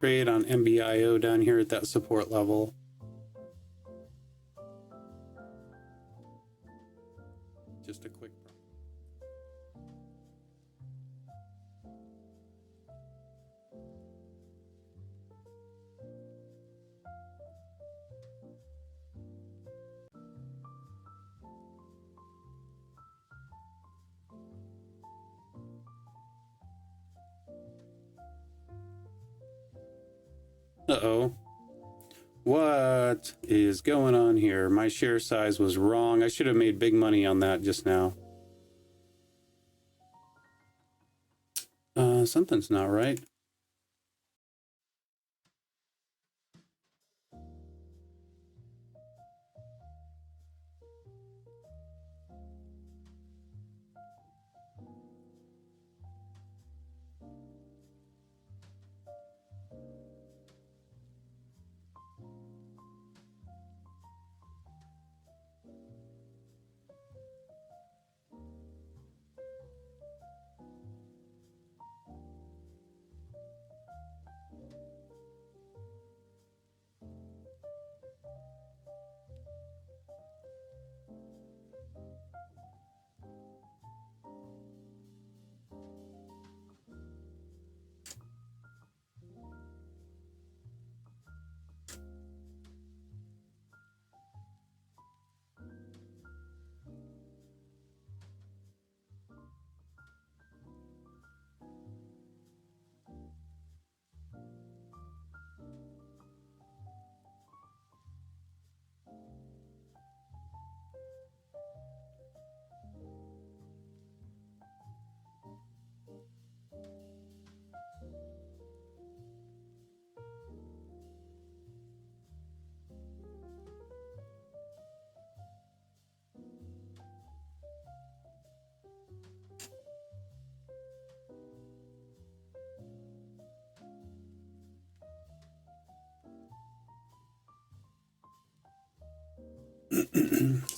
trade on MBIO down here at that support level. Just a quick. Uh-oh. What is going on here? My share size was wrong. I should have made big money on that just now. Something's not right.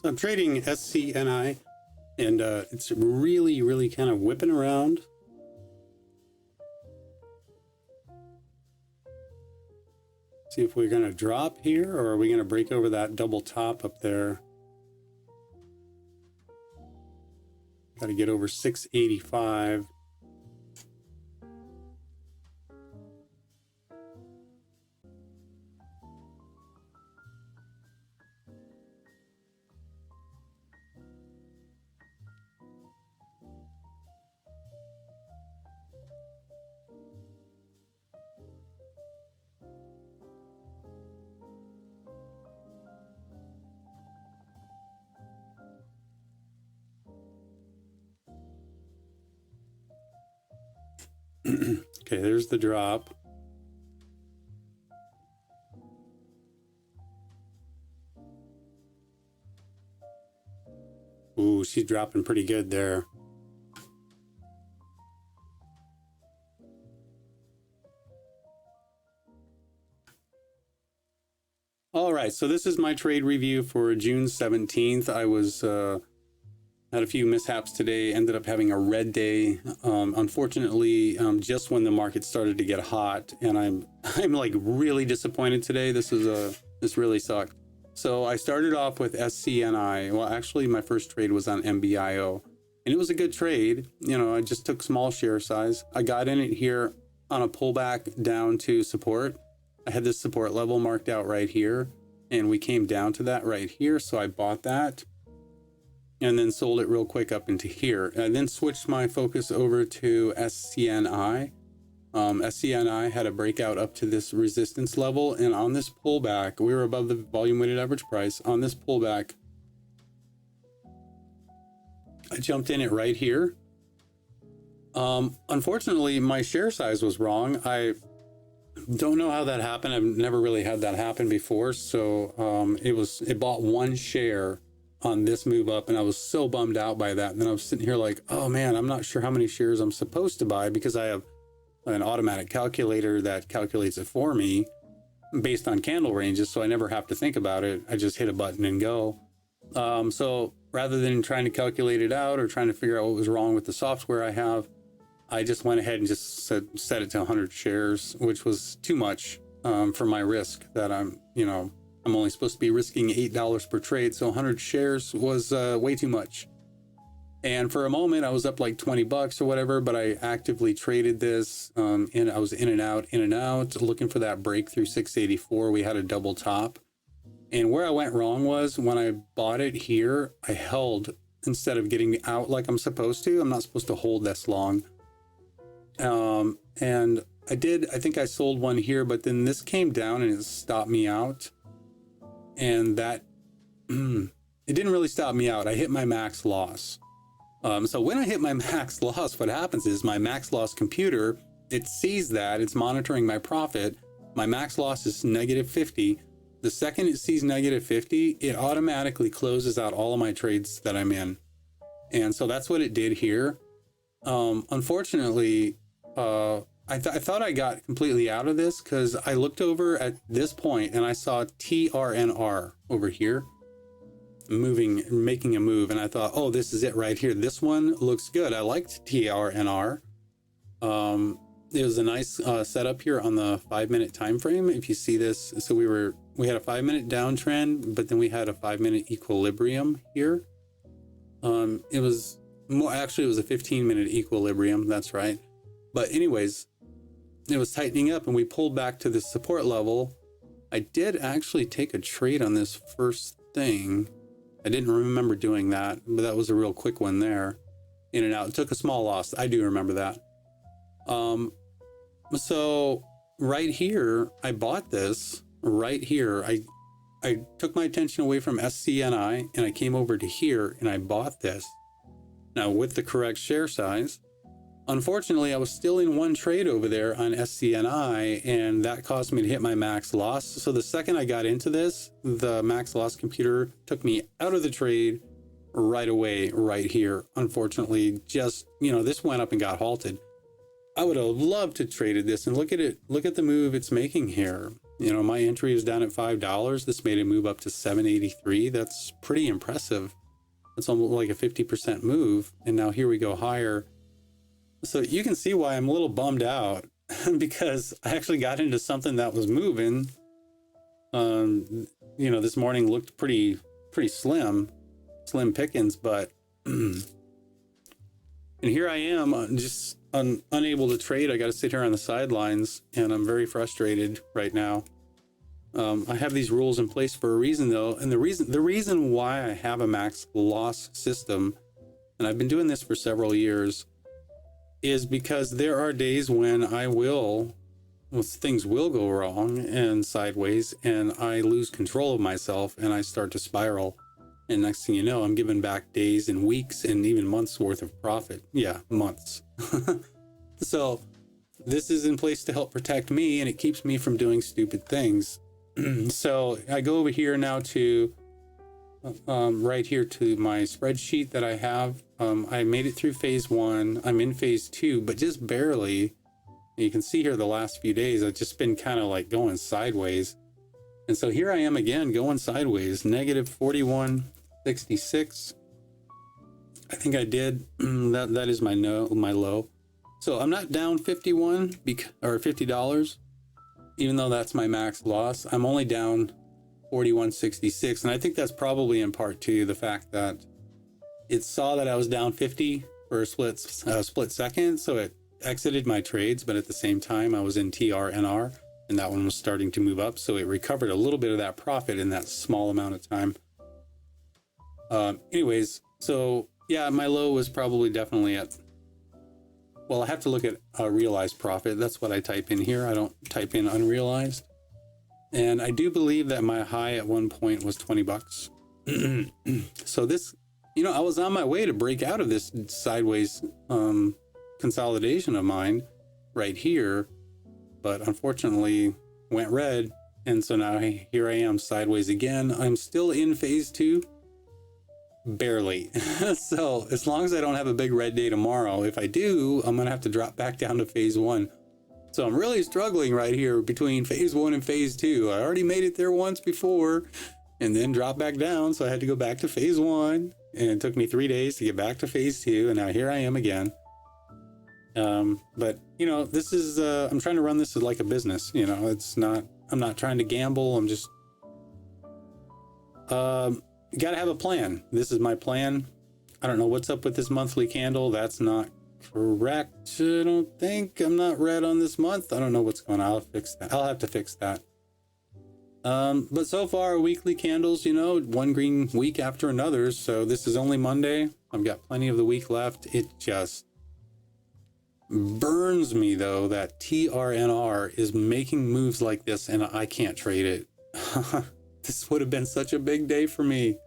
So I'm trading SCNI, and it's really kind of whipping around. See if we're going to drop here, or are we going to break over that double top up there? Got to get over 685. Okay, there's the drop. Ooh, she's dropping pretty good there. All right, so this is my trade review for June 17th. I was had a few mishaps today, ended up having a red day. Unfortunately, just when the market started to get hot, and I'm like really disappointed today. This really sucked. So I started off with SCNI. Well, actually my first trade was on MBIO, and it was a good trade. You know, I just took small share size. I got in it here on a pullback down to support. I had this support level marked out right here, and we came down to that right here. So I bought that and then sold it real quick up into here. I then switched my focus over to SCNI. SCNI had a breakout up to this resistance level, and on this pullback, we were above the volume weighted average price. On this pullback, I jumped in it right here. Unfortunately, my share size was wrong. I don't know how that happened. I've never really had that happen before. So it bought one share on this move up, and I was so bummed out by that. And then I was sitting here like, oh man, I'm not sure how many shares I'm supposed to buy, because I have an automatic calculator that calculates it for me based on candle ranges, so I never have to think about it. I just hit a button and go. So rather than trying to calculate it out or trying to figure out what was wrong with the software I have, I just went ahead and just set it to 100 shares, which was too much for my risk that I'm only supposed to be risking $8 per trade. So 100 shares was way too much. And for a moment, I was up like 20 bucks or whatever, but I actively traded this. And I was in and out, looking for that breakthrough 684. We had a double top. And where I went wrong was when I bought it here, I held instead of getting out like I'm supposed to. I'm not supposed to hold this long. And I think I sold one here, but then this came down and it stopped me out. And that, it didn't really stop me out. I hit my max loss. So when I hit my max loss, what happens is my max loss computer, it sees that, it's monitoring my profit. My max loss is negative 50. The second it sees negative 50, it automatically closes out all of my trades that I'm in. And so that's what it did here. Unfortunately, I thought I got completely out of this because I looked over at this point and I saw TRNR over here making a move. And I thought, oh, this is it right here. This one looks good. I liked TRNR. It was a nice setup here on the 5-minute time frame. If you see this, so we had a 5-minute downtrend, but then we had a 5-minute equilibrium here. It was a 15-minute equilibrium. That's right. But anyways, it was tightening up and we pulled back to the support level. I did actually take a trade on this first thing. I didn't remember doing that, but that was a real quick one there. In and out. It took a small loss. I do remember that. So right here, I bought this right here. I took my attention away from SCNI and I came over to here and I bought this. Now with the correct share size. Unfortunately, I was still in one trade over there on SCNI, and that caused me to hit my max loss. So the second I got into this, the max loss computer took me out of the trade right away, right here. Unfortunately, just, this went up and got halted. I would have loved to traded this, and look at it. Look at the move it's making here. My entry was down at $5. This made it move up to $7.83. That's pretty impressive. That's almost like a 50% move. And now here we go higher. So you can see why I'm a little bummed out because I actually got into something that was moving. This morning looked pretty slim pickings, but and here I am just unable to trade. I got to sit here on the sidelines and I'm very frustrated right now. I have these rules in place for a reason though. And the reason why I have a max loss system, and I've been doing this for several years, is because there are days when things will go wrong and sideways and I lose control of myself and I start to spiral. And next thing you know, I'm giving back days and weeks and even months worth of profit. Yeah, months. So this is in place to help protect me and it keeps me from doing stupid things. So I go over here now to right here to my spreadsheet that I have. I made it through phase 1. I'm in phase 2, but just barely. You can see here the last few days, I've just been kind of like going sideways. And so here I am again going sideways, negative 41.66. I think I did. That is my low. So I'm not down 51 or $50, even though that's my max loss. I'm only down 41.66, and I think that's probably in part to the fact that it saw that I was down 50 for a split second, so it exited my trades, but at the same time I was in TRNR and that one was starting to move up, so it recovered a little bit of that profit in that small amount of time. Anyways, so yeah, my low was probably definitely I have to look at realized profit. That's what I type in here. I don't type in unrealized. And I do believe that my high at one point was 20 bucks. So this, I was on my way to break out of this sideways consolidation of mine right here, but unfortunately went red. And so now here I am sideways again. I'm still in phase 2, barely. So as long as I don't have a big red day tomorrow, if I do, I'm going to have to drop back down to phase 1. So I'm really struggling right here between phase 1 and phase 2. I already made it there once before and then dropped back down. So I had to go back to phase 1 and it took me 3 days to get back to phase 2. And now here I am again. But you know, this is, I'm trying to run this as like a business, you know, I'm not trying to gamble. I'm just, got to have a plan. This is my plan. I don't know what's up with this monthly candle. That's not correct. I don't think. I'm not red on this month. I don't know what's going on. I'll fix that. I'll have to fix that. But so far, weekly candles, you know, one green week after another. So this is only Monday. I've got plenty of the week left. It just burns me, though, that TRNR is making moves like this and I can't trade it. This would have been such a big day for me.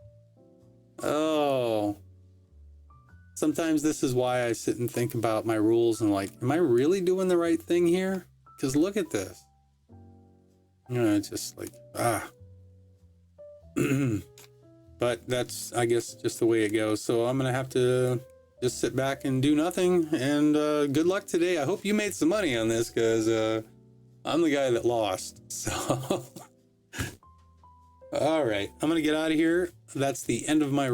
Oh. Sometimes this is why I sit and think about my rules and like, am I really doing the right thing here? Because look at this. You know, it's just like, But that's, I guess, just the way it goes. So I'm going to have to just sit back and do nothing. And good luck today. I hope you made some money on this because I'm the guy that lost. So, all right, I'm going to get out of here. That's the end of my